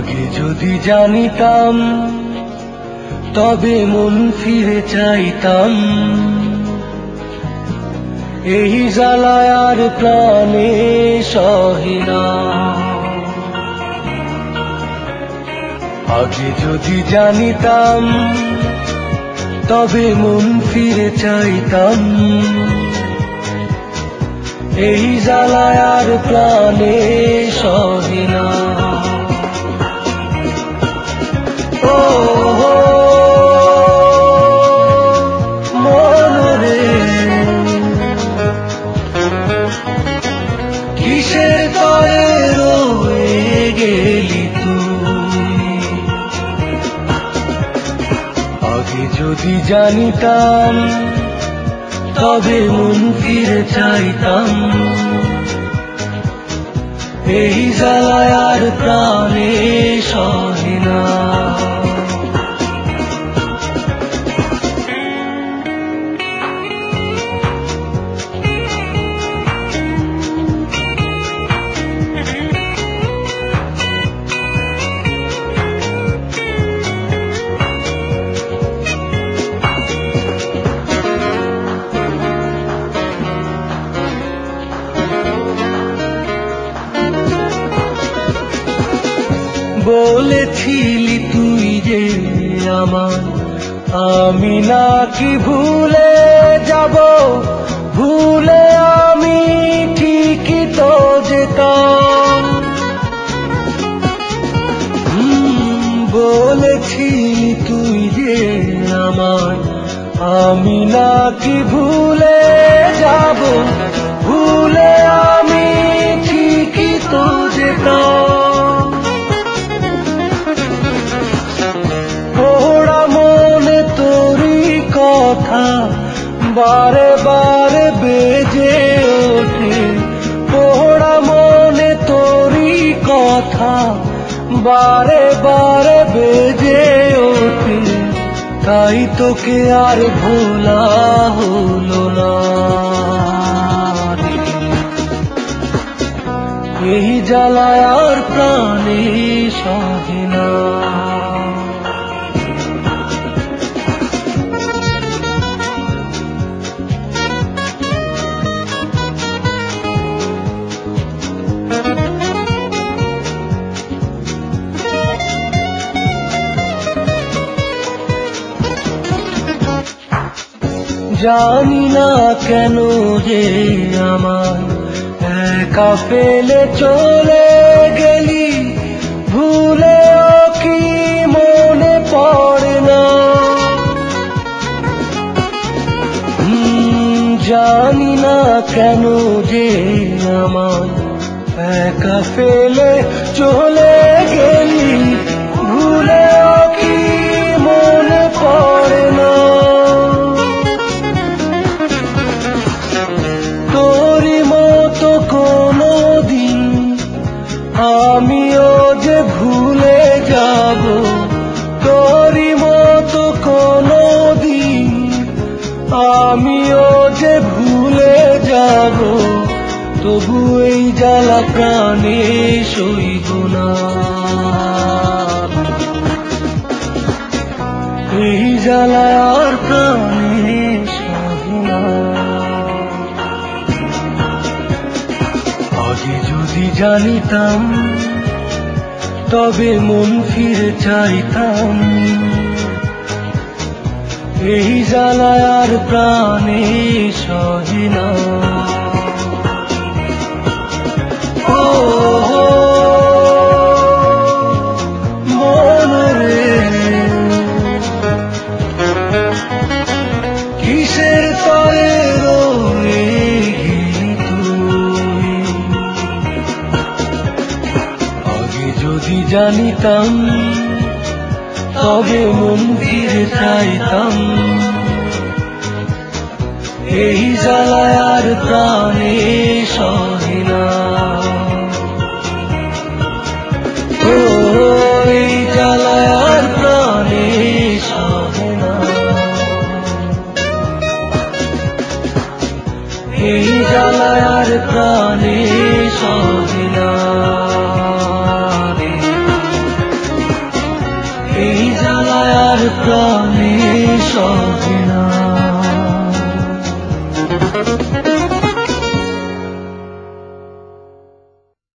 আগে যদি জানিতাম তবে মন ফিরে চাইতাম, এই জ্বালায় আর প্রাণে সহে না। আগে যদি জানিতাম তবে মন ফিরে চাইতাম, এই জ্বালায় আর প্রাণে সহে না। ও মনরে কিসের তরে রয়ে গেলি তুই, আগে যদি জানিতাম তবে মন ফিরে চাইতাম, এই জ্বালায় আর প্রাণে সহে না। বলেছিলি তুই যে আমার, আমি নাকি ভুলে যাব, ভুলে আমি ঠিকই তো যেতাম। বলেছিলি তুই যে আমার, আমি নাকি ভুলে যাব, ভুলে আমি ঠিকই তো যেতাম। বারে বারে বেজে ওঠে, পোড়া মনে তোরি কথা বারে বারে বেজে ওঠে, তাই তোকে আর ভোলা হলো না। এই জ্বালায় আর প্রাণে সহে না। জানি না কেন যে আমার একা ফেলে চলে গেলি, ভুলেও কি মনে পড়ে না। জানি না কেন যে আমার একা ফেলে চলে গেলি, ভুলেও কি মনে পড়ে না। আমিও যে ভুলে যাব, তোরি মতো কোনো দিন আমিও যে ভুলে যাব, তবু এই জ্বালা প্রাণে সইব না। এই জ্বালা আর প্রাণে সইব না। আগে যদি জানিতাম তবে মন ফিরে চাইতাম, এই জ্বালায় আর প্রাণে সহে না। ও মনরে কিসের তরে রয়ে গেলি তুই, আগে যদি জানিতাম তবে মন ফিরে চাইতাম, এই জ্বালায় আর প্রাণে সহে না। এই জ্বালায় আর প্রাণে সহে না। এই জ্বালায় আর প্রাণে সহে না। জ্বালায় আর প্রাণে সহে না।